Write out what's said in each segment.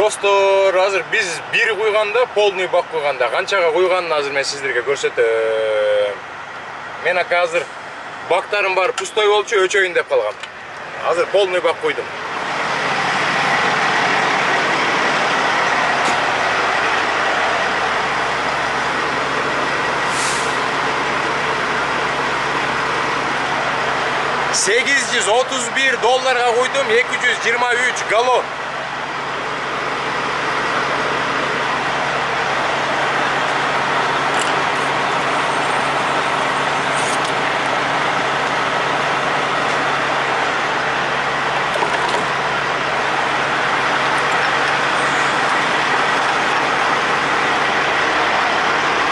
Достор, азыр биз бир куйганда, полный бак куйганда канчага куйганын азыр мен сиздерге көрсөтөм. Мен ака азыр бактарым бар пустой болчу, өчөйүн деп калгам. Азыр полный бак куйдум. $831 куйдум, 223 галлон.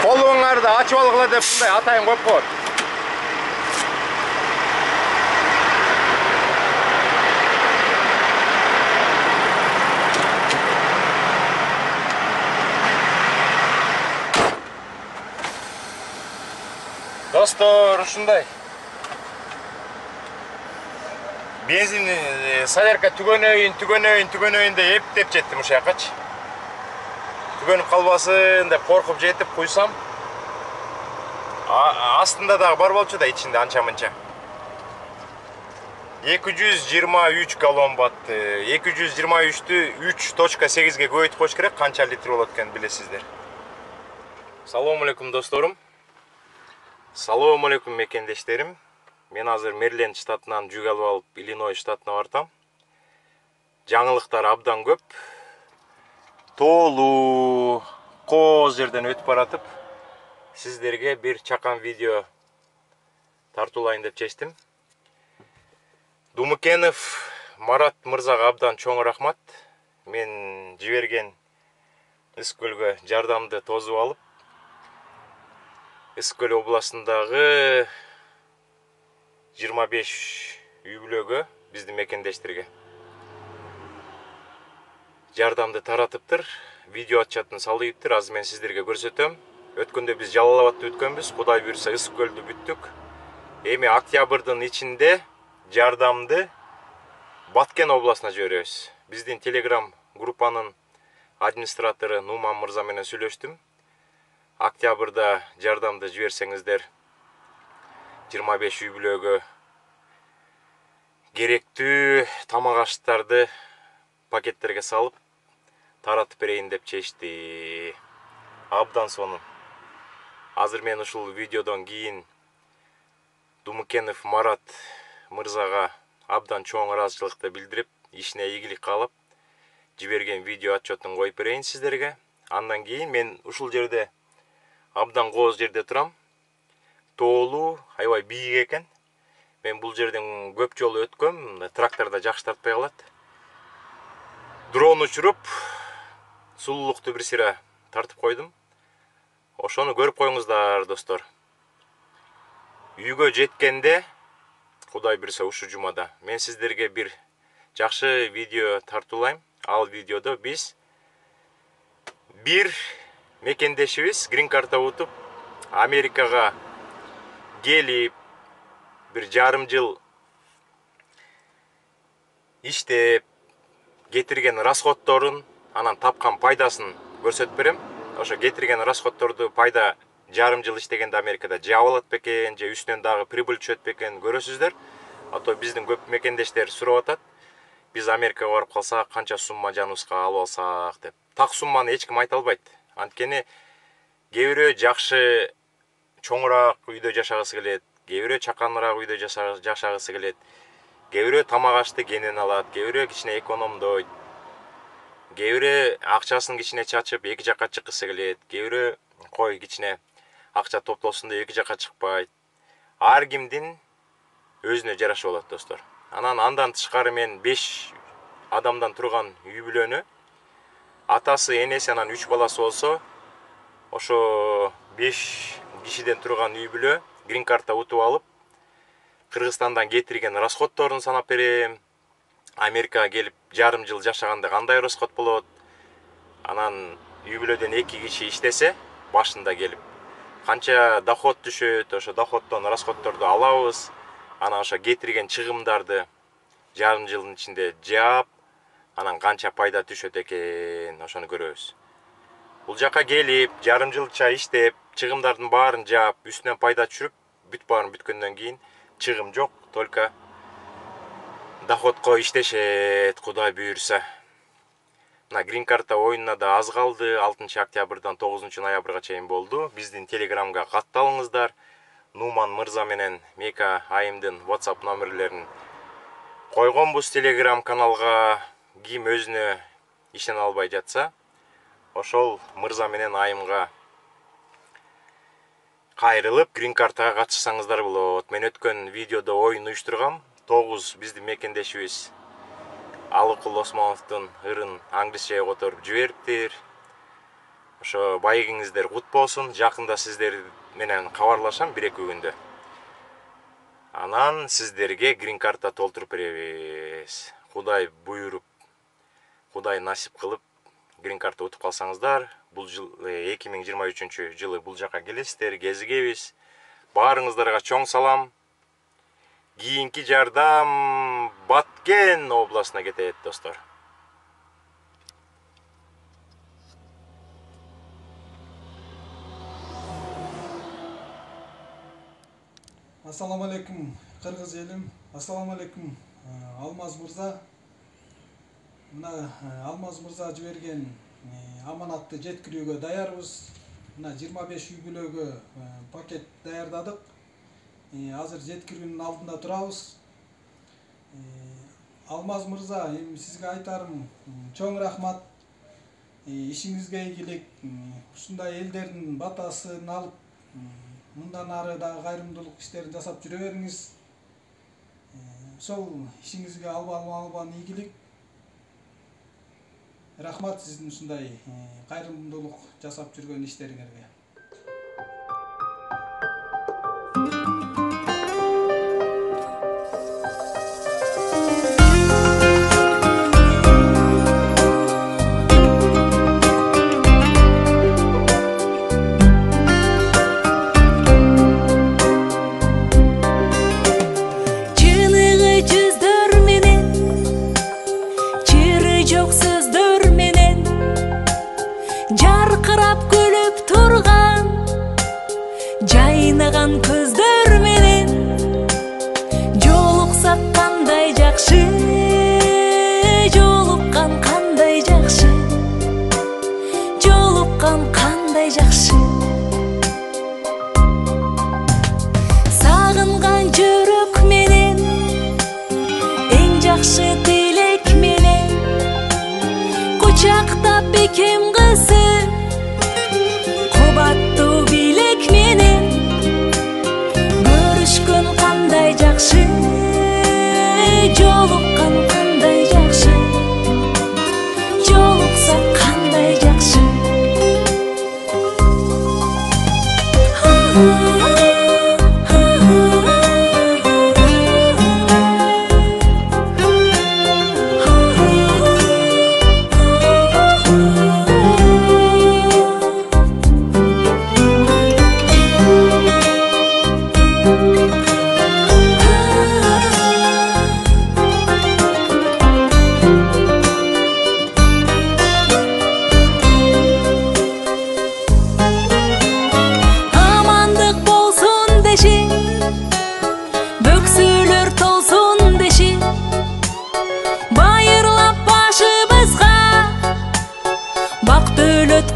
Колуңарды ачып алгыла деп мындай атайын коюп коет. Достор, ушундай. Бензин солярка түгөнөйүн деп эптеп жеттим ушул жакачы. Түгөнүп калбасын деп коркуп жетип куйсам, астында дагы бар болчу да ичинде анча-мынча. 223 галлон батты. 223-тү 3.8ге көбөйтүп коюш керек, канча литр болот экенин билесиздер. Салам алейкум досторум. Салам алейкум мекендештерим. Мен азыр Мэриленд штатынан жүк алып алып, Иллиной штатына бартам. Жаңылыктар абдан көп. Толу кооз жерден өтүп баратып, сиздерге бир чакан видео тартуулайын деп чечтим. Думукенов Марат мырзага абдан чоң рахмат. Мен жиберген Ысык-Көлгө жардамды тосуп алып, Ысык-Көл областындагы 25 үй бүлөгө, биздин мекендештерге жардамды таратыптыр. Видео отчатын салыптыр. Азыр мен сиздерге көрсөтөм. Өткөндө биз Жалал Абадты өткөнбүз. Кудай буйрса Ысык-Көлдү бүттүк. Эми октябрдын ичинде жардамды Баткен областына жиберебиз. Биздин телеграм группанын администратору Нуман мырза менен сүйлөштүм. Октябрда жардамды жиберсеңиздер 25 үй бүлөгө керектүү тамак аштарды пакеттерге салып таратып берейин деп чечти. Абдан сонун. Азыр мен ушул видеодон кийин Думукенов Марат мырзага абдан чоң ыраазычылыкты билдирип, ишине ийгилик каалап, жиберген видео отчетун коюп берейин сиздерге. Андан кийин мен ушул жерде абдан кооз жерде турам. Тоолуу, аябай бийик экен. Мен бул жерден көп жолу өткөм, тракторда жакшы тартпай калат. Дрон учуруп, сулуулукту бир сыйра тартып койдум. Ошону көрүп коюңуздар, достор. Үйгө жеткенде, Кудай буйрса ушул жумада, мен сиздерге бир жакшы видео тартуулайм. Ал видеодо биз бир мекендешибиз грин карта утуп, Америкага келип, бир жарым жыл иштеп, кетирген расходторун, анан тапкан пайдасын көрсөтүп берем. Ошо кетирген расходторду пайда жарым жыл иштегенде Америкада же алат бекен, же үстүнөн дагы прибыль түшөт бекен көрөсүздөр. Ато биздин көп мекендештер сурап атат. Биз Америкага барып калсак, канча сумма жаныбызга алып алсак деп. Так сумманы эч ким айта албайт. Анткени кээ бирөө жакшы чоңураак үйдө жашагысы келет, кээ бирөө чаканыраак үйдө жашагысы келет. Кээ бирөө тамак ашты кенен алат, кээ бирөө кичине экономдойт. Кээ бирөө акчасын кичине чачып эки жакка чыккысы келет. Кээ бирөө кой кичине акча топтосун деп эки жакка чыкпайт. Ар кимдин өзүнө жараша болот, достор. Андан тышкары мен 5 адамдан турган үй бүлөнү, атасы, энеси, анан 3 баласы болсо, ошо 5 кишиден турган үй бүлө грин карта утуп алып, Кыргызстандан кетирген расходторун санап берем. Америкага келип жарым жыл жашаганда кандай расход болот? Анан үй бүлөдөн 2 киши иштесе, башында келип канча доход түшөт, ошо доходдон расходторду алабыз. Анан ошо кетирген чыгымдарды жарым жылдын ичинде жаап, анан канча пайда түшөт экен, ошону көрөбүз. Бул жака келип, жарым жылча иштеп, чыгымдардын баарын жаап, үстүнөн пайда түшүрүп, бүт баарын бүткөндөн кийин чыгым жок, только доходко иштешет, Кудай буйрса. Мына грин карта оюнуна да аз калды. 6 октябрдан 9 ноябрга чейин болду. Биздин телеграмга катталыңыздар. Нуман мырза менен Мека айымдын WhatsApp номерлерин койгонбуз телеграм каналга. Ким өзүнө ишене албай жатса, ошол мырза менен айымга кайрылып грин картага катышсаңыздар болот. Мен өткөн видеодо оюн уюштургам. 9 биздин мекендешибиз Алыкул Осмоновдун ырын аңдышча которуп жибериптир. Ошо байгиңиздер кут болсун. Жакында сиздер менен кабарлашам 1-2 күндө. Анан сиздерге грин карта толтуруп беребиз. Кудай буйруп, Кудай насип кылып грин карта утуп калсаңыздар, бул жыл 2023 жылы бул жака келесиздер, кезигебиз. Баарыңыздарга чоң салам. Кийинки жардам Баткен областына кетет, достор. Ассаламу алейкум, кыргыз элим. Ассаламу алейкум, Алмаз мырза. Мына Алмаз мырза жиберген аманатты жеткирүүгө даярбыз. Мына 25 үй бүлөгө пакет даярдадык. Азыр жеткирүүнүн алдында турабыз. Алмаз мырза, сизге айтарым чоң рахмат. Ишиңизге ийгилик. Ушундай элдердин батасын алып, мындан ары да кайрымдуулук иштерин жасап жүрө бериңиз. Ошол ишиңизге албан ийгилик. Рахмат сиздин ушундай кайрымдуулук жасап жүргөн иштериңерге. Жайнаган көздөр менен жолуксак кандай жакшы, жолуккан кандай жакшы, жолуккан кандай жакшы. Сагынган жүрөк менен эң жакшы тилек менен кучактап бекем кызы кубаттуу билек менен көрүшкөн кандай жакшы, жолуккан кандай жакшы, жолуксак кандай жакшы.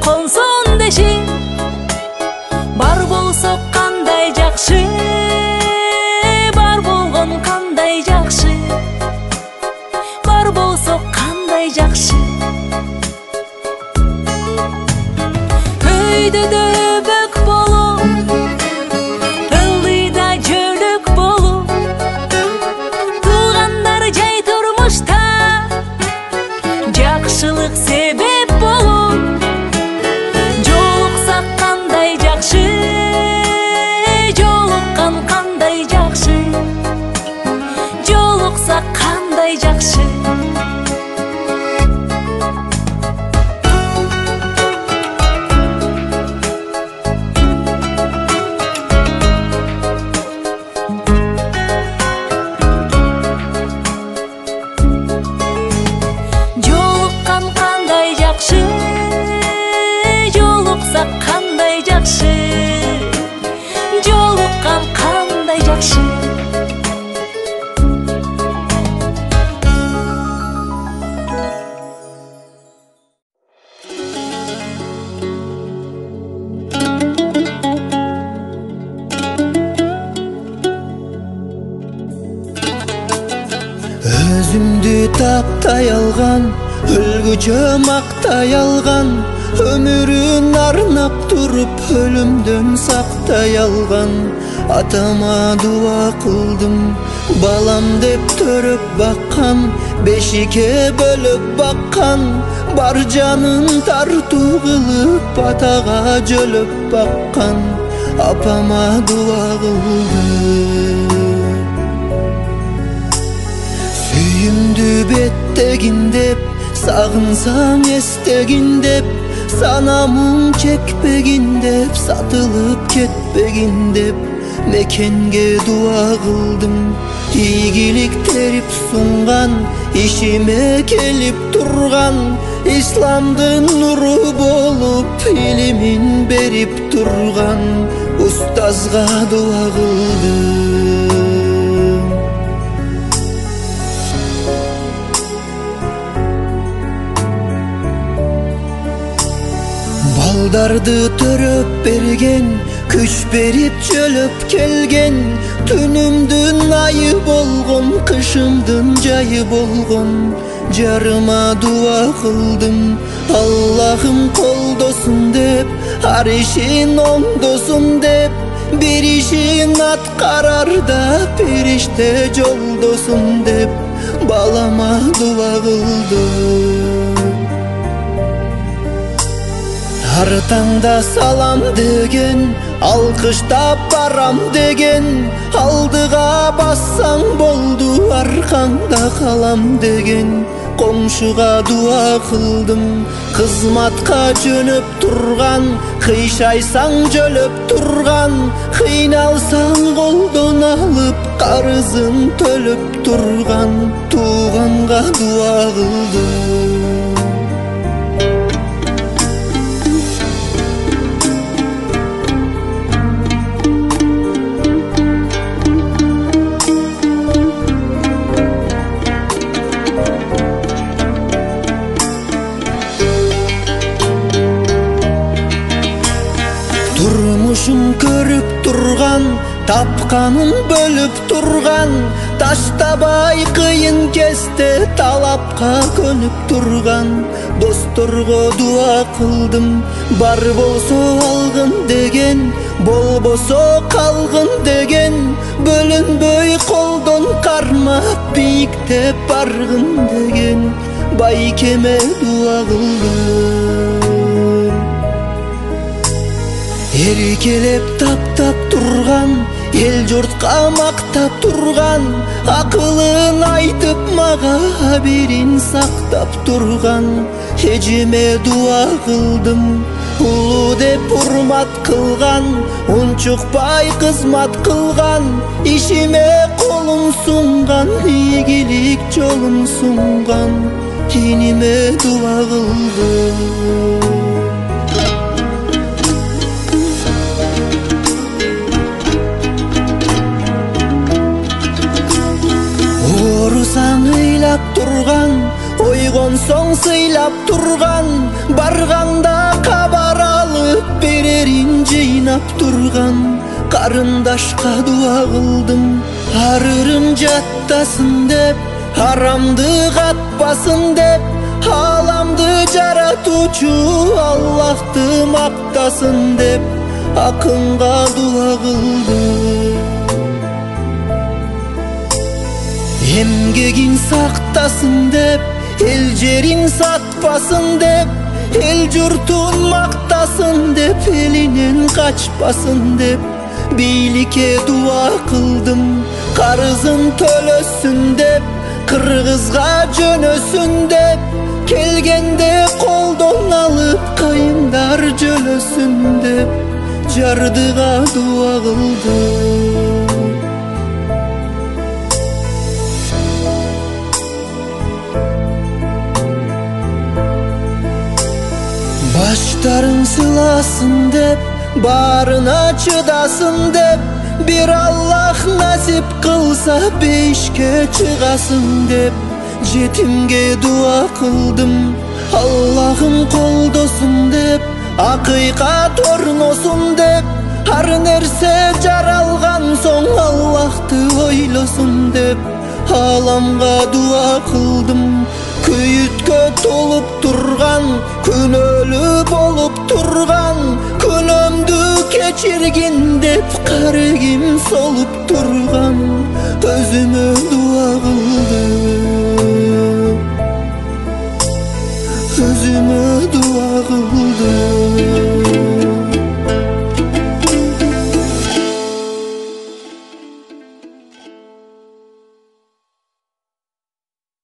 Консон деши бар болсо кандай жакшы, бар болгон кандай жакшы, бар болсо кандай жакшы. Өйдөдө бөк болуп, ылдыйда жөлөк болуп, туугандар жай турмушта жакшылык себеп болуп, жолуккан кандай жакшы, жолукса кандай жакшы. жакшы. Өзүмдү таптай алган, өлгүчө мактай алган, өмүрүн арнап туруп өлүмдөн сактай алган. Атама дуа кылдым, балам деп төрөп баккан, бешикке бөлөп баккан, бар жанын тартуу кылып атага жөлөп баккан. Апама дуа кылдым, сүйүмдү беттегин деп, сагынсаң эстегин деп, санамың чекпегин деп, сатылып кетпегин деп, мекенге дуа кылдым. Ийгилик терип сунган, ишиме келип турган, исламдын нуру болуп илимин берип турган устазга дуа кылдым. Балдарды төрөп берген, күч берип жөлөп келген, түнүмдүн айы болгон, кышымдын жайы болгон. Жарыма дуа кылдым, Аллахым колдосун деп, ар ишин оңдосун деп, бир ишин аткарарда периште жолдосун деп, балама дуа кылдым. Артаңда салам деген, алкыштап барам деген, алдыга бассаң болду, аркаңда калам деген. Комшуга дуа кылдым, кызматка жөнөп турган, кыйшайсаң жөлөп турган, кыйналсаң колдон алып, карызын төлөп турган, тууганга дуа кылдым. Турмушум көрүп турган, тапканын бөлүп турган, таштабай кыйын кезде талапка көнүп турган. Досторго дуа кылдым, бар болсо алгын деген, болбосо калгын деген, бөлүнбөй колдон кармап бийиктеп баргын деген, байкеме дуа кылдым. Эркелеп таптап турган, эл журтка мактап турган, акылын айтып мага бирин сактап турган. Эжеме дуа кылдым, улуу деп урмат кылган, унчукпай кызмат кылган, ишиме колун сунган, ийгилик жолун сунган, иниме дуа кылдым. Орусаң ыйлап турган, ойгонсоң сыйлап турган, барганда кабар алып берерин жыйнап турган. Карындашка дуа кылдым, арырым жаттасын деп, арамды катпасын деп, аламды жаратуучу Аллахты мактасын деп, акынга дуа кылдым. Эмгегин сактасын деп, эл жерин сатпасын деп, эл журтун мактасын деп, элинен качпасын деп, бийликке дуа кылдым, карызын төлөсүн деп, кыргызга жөнөсүн деп, келгенде колдон алып кайындар жөлөсүн деп, жардыга дуа кылдым. Баштарын сыласын деп, барына чыдасын деп, Bir Allah nasip kılsa beşke çıkasın dep Jetimge dua kıldım Allah'ım koldosun dep Hakikat ornosun dep Har nerse jaralgan soň Allah'ты oylosun dep Alamga dua kıldım Köyütkö tolup turgan Könölü bolup turgan Könömdü keçirgin dep Karegim solup turgan Özüme dua kıldım